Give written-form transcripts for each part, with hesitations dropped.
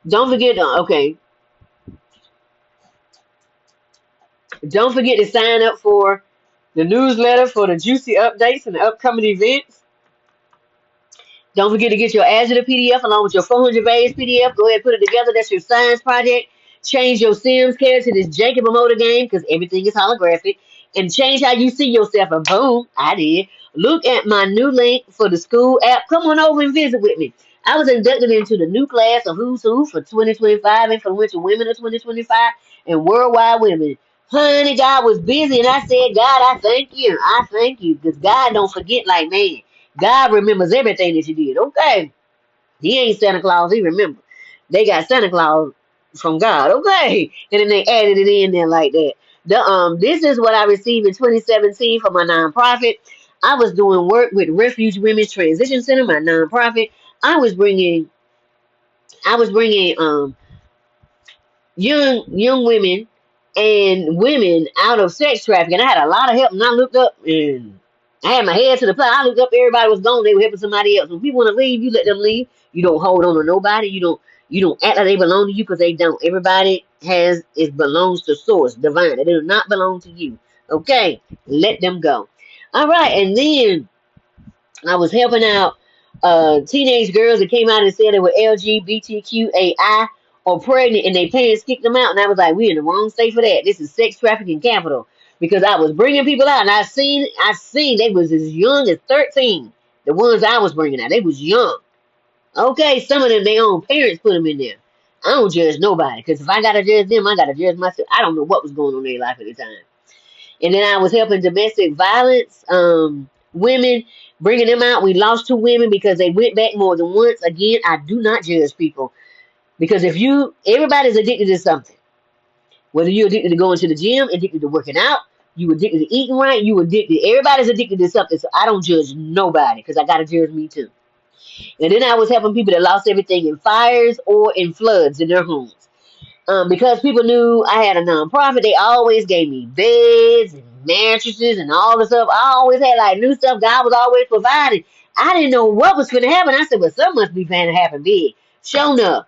Don't forget, okay, don't forget to sign up for the newsletter for the juicy updates and the upcoming events. Don't forget to get your Azure PDF along with your 400 page PDF. Go ahead and put it together. That's your science project. Change your Sims character to this Jacob Motor game because everything is holographic. And change how you see yourself. And boom, I did. Look at my new link for the school app. Come on over and visit with me. I was inducted into the new class of Who's Who for 2025, Influential Women of 2025, and Worldwide Women. Honey, God was busy, and I said, God, I thank you. I thank you because God don't forget like man. God remembers everything that you did. Okay. He ain't Santa Claus. He remembers. They got Santa Claus from God. Okay. And then they added it in there like that. This is what I received in 2017 for my nonprofit. I was doing work with Refuge Women's Transition Center, my nonprofit. I was bringing young women and women out of sex trafficking. I had a lot of help, and I looked up and I had my head to the plow. I looked up, everybody was gone. They were helping somebody else. When people want to leave, you let them leave. You don't hold on to nobody. You don't act like they belong to you because they don't. Everybody belongs to source, divine. They do not belong to you. Okay, let them go. All right, and then I was helping out teenage girls that came out and said they were LGBTQAI or pregnant, and their parents kicked them out. And I was like, we're in the wrong state for that. This is sex trafficking capital because I was bringing people out, and I seen they was as young as 13. The ones I was bringing out, they was young. Okay, some of them their own parents put them in there. I don't judge nobody because if I gotta judge them, I gotta judge myself. I don't know what was going on in their life at the time. And then I was helping domestic violence women, bringing them out. We lost 2 women because they went back more than once. Again, I do not judge people because everybody's addicted to something. Whether you're addicted to going to the gym, addicted to working out, you addicted to eating right, you addicted. Everybody's addicted to something. So I don't judge nobody because I gotta judge me too. And then I was helping people that lost everything in fires or in floods in their homes. Because people knew I had a nonprofit, they always gave me beds and mattresses and all the stuff. I always had like new stuff. God was always providing. I didn't know what was going to happen. I said, well, something must be going to happen big. Sure enough,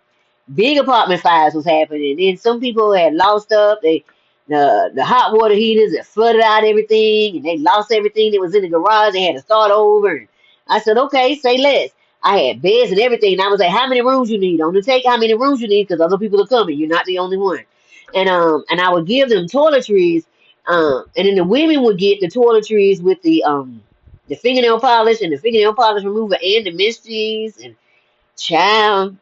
big apartment fires was happening. And then some people had lost stuff. The hot water heaters had flooded out everything, and they lost everything that was in the garage. They had to start over. And I said, okay, say less. I had beds and everything, and I was like, "How many rooms you need? On the take, how many rooms you need? Because other people are coming. You're not the only one." And I would give them toiletries, and then the women would get the toiletries with the fingernail polish and the fingernail polish remover and the misties and child,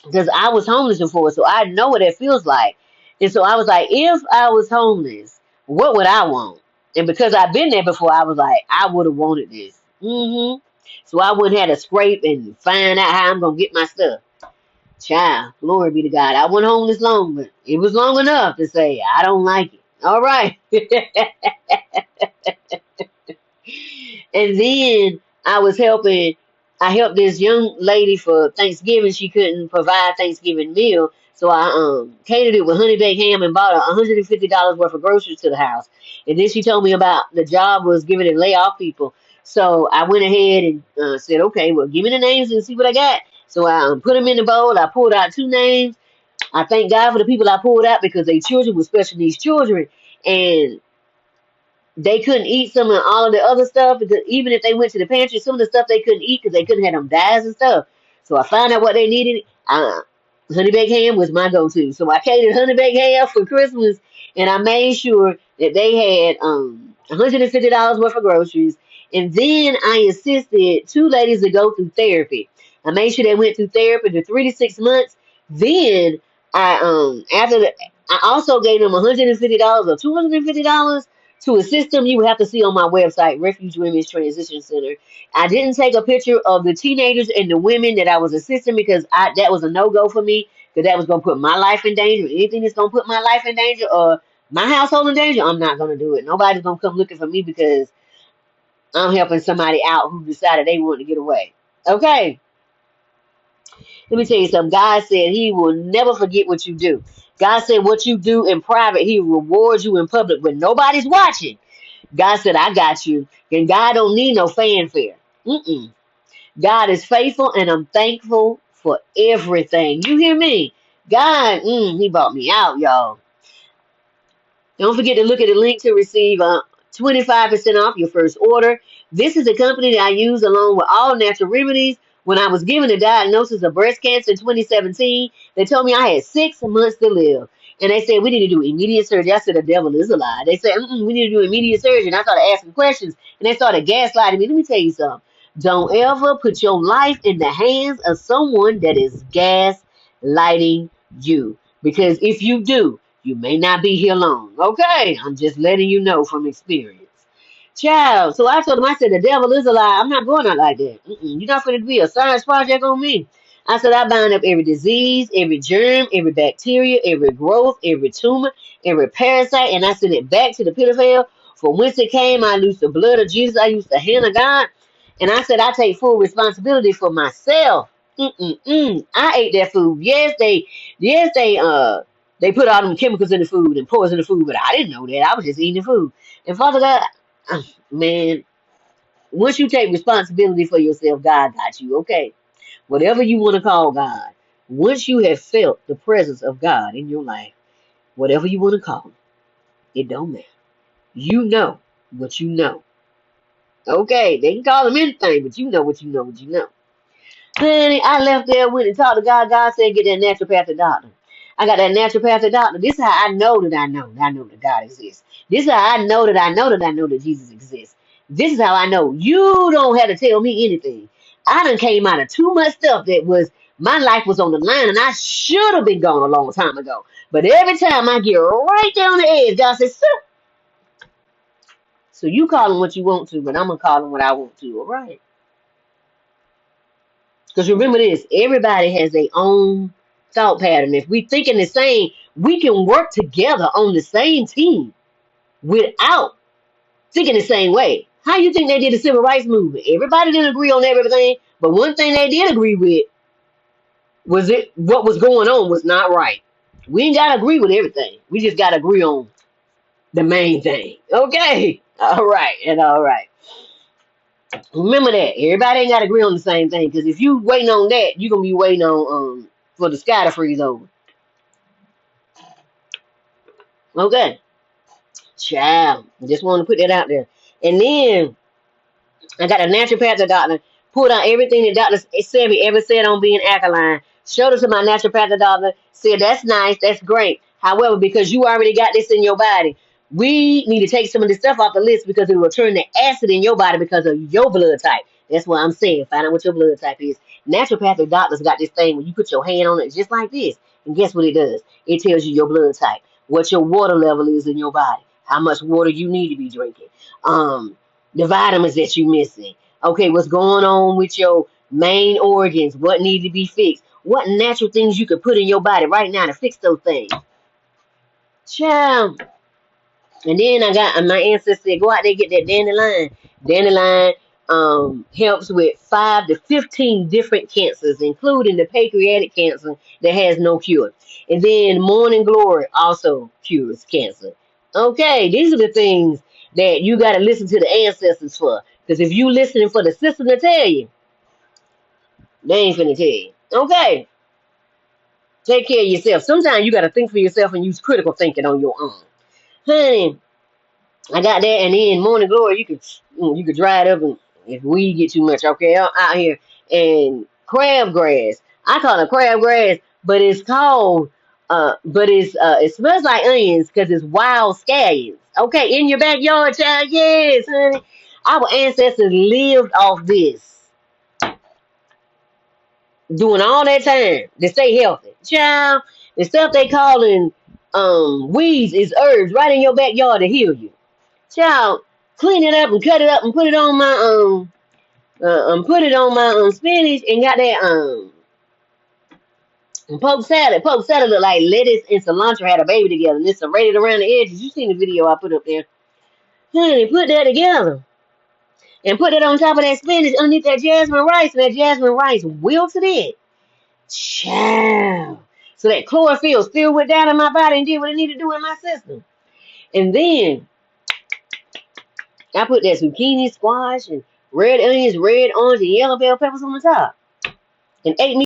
because I was homeless before, so I know what it feels like. And so I was like, if I was homeless, what would I want? And because I've been there before, I was like, I would have wanted this. So I wouldn't have to scrape and find out how I'm gonna get my stuff. Child, glory be to God. I wasn't homeless long, but it was long enough to say I don't like it. All right. And then I helped this young lady for Thanksgiving. She couldn't provide Thanksgiving meal. So I catered it with honey baked ham and bought $150 worth of groceries to the house. And then she told me about the job was giving and lay off people. So I went ahead and said, okay, well, give me the names and see what I got. So I put them in the bowl. I pulled out 2 names. I thank God for the people I pulled out because they children were special needs children. And they couldn't eat some of all of the other stuff because even if they went to the pantry, some of the stuff they couldn't eat because they couldn't have them dyes and stuff. So I found out what they needed. Honey baked ham was my go-to. So I catered honey baked ham for Christmas, and I made sure that they had $150 worth of groceries. And then I assisted 2 ladies to go through therapy. I made sure they went through therapy for 3 to 6 months. Then I also gave them $150 or $250 to assist them. You would have to see on my website, Refuge Women's Transition Center. I didn't take a picture of the teenagers and the women that I was assisting because that was a no-go for me because that was going to put my life in danger. Anything that's going to put my life in danger or my household in danger, I'm not going to do it. Nobody's going to come looking for me because I'm helping somebody out who decided they wanted to get away. Okay. Let me tell you something. God said he will never forget what you do. God said what you do in private, he rewards you in public when nobody's watching. God said, I got you. And God don't need no fanfare. God is faithful, and I'm thankful for everything. You hear me? God, he bought me out, y'all. Don't forget to look at the link to receive 25% off your first order. This is a company that I use along with all natural remedies. When I was given a diagnosis of breast cancer in 2017, they told me I had 6 months to live. And they said, we need to do immediate surgery. I said, the devil is a lie. They said, we need to do immediate surgery. And I started asking questions, and they started gaslighting me. Let me tell you something. Don't ever put your life in the hands of someone that is gaslighting you. Because if you do, you may not be here long. Okay, I'm just letting you know from experience. Child, so I told him, I said, the devil is a lie. I'm not going out like that. You're not going to be a science project on me. I said, I bind up every disease, every germ, every bacteria, every growth, every tumor, every parasite, and I send it back to the pit of hell. From whence it came, I loose the blood of Jesus. I use the hand of God. And I said, I take full responsibility for myself. I ate that food. They put all them chemicals in the food and poison the food, but I didn't know that. I was just eating the food. And Father God, man, once you take responsibility for yourself, God got you, okay? Whatever you want to call God, once you have felt the presence of God in your life, whatever you want to call it don't matter. You know what you know. Okay, they can call him anything, but you know what you know what you know. Honey, I left there, went and talked to God. God said, get that naturopathic doctor. I got that naturopathic doctor. This is how I know that I know that I know that God exists. This is how I know that I know that I know that Jesus exists. This is how I know. You don't have to tell me anything. I done came out of too much stuff that was, my life was on the line, and I should have been gone a long time ago. But every time I get right down the edge, God says, so you call him what you want to, but I'm going to call him what I want to, all right? Because remember this, everybody has their own thought pattern. If we thinking the same, we can work together on the same team without thinking the same way. How you think they did the civil rights movement? Everybody didn't agree on everything, but one thing they did agree with was it what was going on was not right. We ain't gotta agree with everything. We just gotta agree on the main thing. Okay. All right, and all right. Remember that. Everybody ain't gotta agree on the same thing. Because if you waiting on that, you're gonna be waiting on for the sky to freeze over. Okay. Child. Just want to put that out there. And then I got a naturopathic doctor, pulled out everything the doctor said me ever said on being alkaline, showed it to my naturopathic doctor, said that's nice, that's great. However, because you already got this in your body, we need to take some of this stuff off the list because it will turn the acid in your body because of your blood type. That's what I'm saying. Find out what your blood type is. Naturopathic doctors got this thing when you put your hand on it just like this. And guess what it does? It tells you your blood type, what your water level is in your body, how much water you need to be drinking. The vitamins that you're missing. Okay, what's going on with your main organs? What need to be fixed? What natural things you could put in your body right now to fix those things? Child. And then I got my ancestor said, go out there and get that dandelion. Dandelion helps with 5 to 15 different cancers, including the pancreatic cancer that has no cure. And then morning glory also cures cancer. Okay, these are the things that you got to listen to the ancestors for. Because if you listening for the system to tell you, they ain't finna tell you. Okay, take care of yourself. Sometimes you got to think for yourself and use critical thinking on your own. Honey, I got that, and then morning glory, you could dry it up, and if weed get too much, okay, out here, and crabgrass. I call it crabgrass, but it's called, it smells like onions because it's wild scallions. Okay, in your backyard, child, yes, honey. Our ancestors lived off this, doing all that time to stay healthy. Child, the stuff they calling weeds is herbs right in your backyard to heal you. Child, clean it up and cut it up and put it on my spinach and got that poke salad. Poke salad look like lettuce and cilantro had a baby together and it's serrated around the edges. You seen the video I put up there. Honey, put that together. And put it on top of that spinach underneath that jasmine rice, and that jasmine rice wilted it. Child. So that chlorophyll still went down in my body and did what it needed to do in my system. And then I put that zucchini, squash, and red onions, red, orange, and yellow bell peppers on the top. And ate me